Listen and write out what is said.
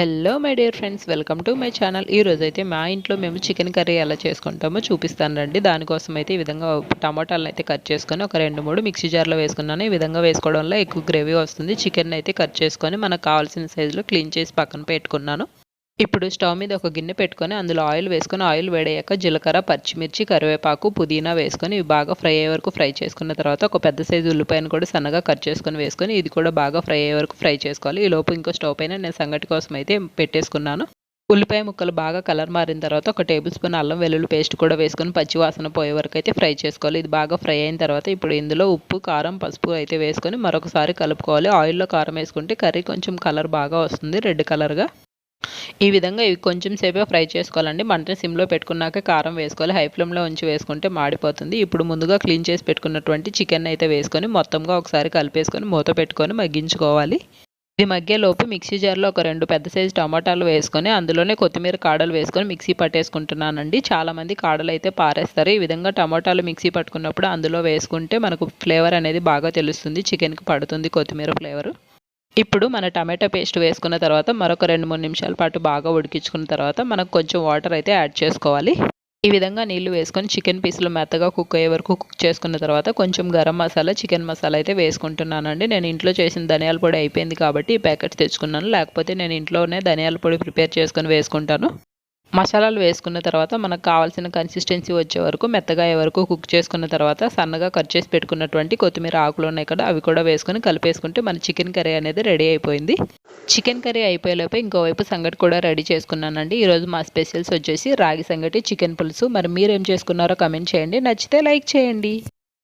Hello my dear friends, welcome to my channel. ఈరోజైతే మా ఇంట్లో మేము చికెన్ కర్రీ ఎలా చేసుకుంటామో చూపిస్తాను రండి. దానికోసం అయితే ఈ విధంగా టమాటాలను అయితే కట్ చేసుకొని ఒక 2-3 మిక్సీ జార్లో వేసుకున్నాను. ఈ విధంగా వేసుకోవడం వల్ల ఎక్కువ గ్రేవీ వస్తుంది. చికెన్ అయితే కట్ చేసుకొని మనకు కావాల్సిన సైజులో క్లీన్ చేసి పక్కన పెట్టుకున్నాను. ఇప్పుడు స్టవ్ మీద ఒక గిన్నె పెట్టుకొని అందులో ఆయిల్ వేసుకొని ఆయిల్ వేడయ్యాక జీలకర్ర, పచ్చిమిర్చి, కరివేపాకు, పుదీనా వేసుకొని ఇవి బాగా ఫ్రై అయ్యే వరకు ఫ్రై చేసుకున్న తర్వాత ఒక పెద్ద సైజు ఉల్లిపాయను కూడా సన్నగా కట్ చేసుకొని వేసుకొని ఇది కూడా బాగా ఫ్రై అయ్యే వరకు ఫ్రై చేసుకోవాలి. ఈ లోపు ఇంకో స్టవ్ పైన నేను సంగటి కోసం అయితే పెట్టేసుకున్నాను. ఉల్లిపాయ ముక్కలు బాగా కలర్ మారిన తర్వాత ఒక టేబుల్ స్పూన్ అల్లం వెల్లుల్లి పేస్ట్ కూడా వేసుకొని పచ్చి వాసన పోయే వరకు అయితే ఫ్రై చేసుకోవాలి. ఇది బాగా ఫ్రై అయిన తర్వాత ఇప్పుడు ఇందులో ఉప్పు, కారం, పసుపు అయితే వేసుకొని మరొకసారి కలుపుకోవాలి. ఆయిల్లో కారం వేసుకుంటే కర్రీ కొంచెం కలర్ బాగా వస్తుంది, రెడ్ కలర్గా. ఈ విధంగా ఇవి కొంచెం సేపే ఫ్రై చేసుకోవాలండి. మంటని సిమ్లో పెట్టుకున్నాక కారం వేసుకోవాలి. హై ఫ్లేమ్లో ఉంచి వేసుకుంటే మాడిపోతుంది. ఇప్పుడు ముందుగా క్లీన్ చేసి పెట్టుకున్నటువంటి చికెన్ అయితే వేసుకొని మొత్తంగా ఒకసారి కలిపేసుకొని మూత పెట్టుకొని మగ్గించుకోవాలి. ఇది మగ్గేలోపు మిక్సీ జార్లో ఒక 2 పెద్ద సైజు టమాటాలు వేసుకొని అందులోనే కొత్తిమీర కాడలు వేసుకొని మిక్సీ పట్టేసుకుంటున్నానండి. చాలామంది కాడలు అయితే పారేస్తారు. ఈ విధంగా టమాటాలు మిక్సీ పట్టుకున్నప్పుడు అందులో వేసుకుంటే మనకు ఫ్లేవర్ అనేది బాగా తెలుస్తుంది, చికెన్కి పడుతుంది కొత్తిమీర ఫ్లేవరు. ఇప్పుడు మన టమాటా పేస్ట్ వేసుకున్న తర్వాత మరొక 2-3 నిమిషాల పాటు బాగా ఉడికించుకున్న తర్వాత మనకు కొంచెం వాటర్ అయితే యాడ్ చేసుకోవాలి. ఈ విధంగా నీళ్లు వేసుకొని చికెన్ పీసులు మెత్తగా కుక్ అయ్యే వరకు కుక్ చేసుకున్న తర్వాత కొంచెం గరం మసాలా, చికెన్ మసాలా అయితే వేసుకుంటున్నానండి. నేను ఇంట్లో చేసిన ధనియాల పొడి అయిపోయింది కాబట్టి ఈ ప్యాకెట్స్ తెచ్చుకున్నాను. లేకపోతే నేను ఇంట్లోనే ధనియాల పొడి ప్రిపేర్ చేసుకొని వేసుకుంటాను. మసాలాలు వేసుకున్న తర్వాత మనకు కావాల్సిన కన్సిస్టెన్సీ వచ్చే వరకు మెత్తగా అయ్యే వరకు కుక్ చేసుకున్న తర్వాత సన్నగా కట్ చేసి పెట్టుకున్నటువంటి కొత్తిమీర ఆకులు ఉన్నాయి కదా, అవి కూడా వేసుకొని కలిపేసుకుంటే మన చికెన్ కర్రీ అనేది రెడీ అయిపోయింది. చికెన్ కర్రీ అయిపోయేలోపు ఇంకోవైపు సంగటి కూడా రెడీ చేసుకున్నానండి. ఈరోజు మా స్పెషల్స్ వచ్చేసి రాగి సంగటి, చికెన్ పులుసు. మరి మీరేం చేసుకున్నారో కమెంట్ చేయండి. నచ్చితే లైక్ చేయండి.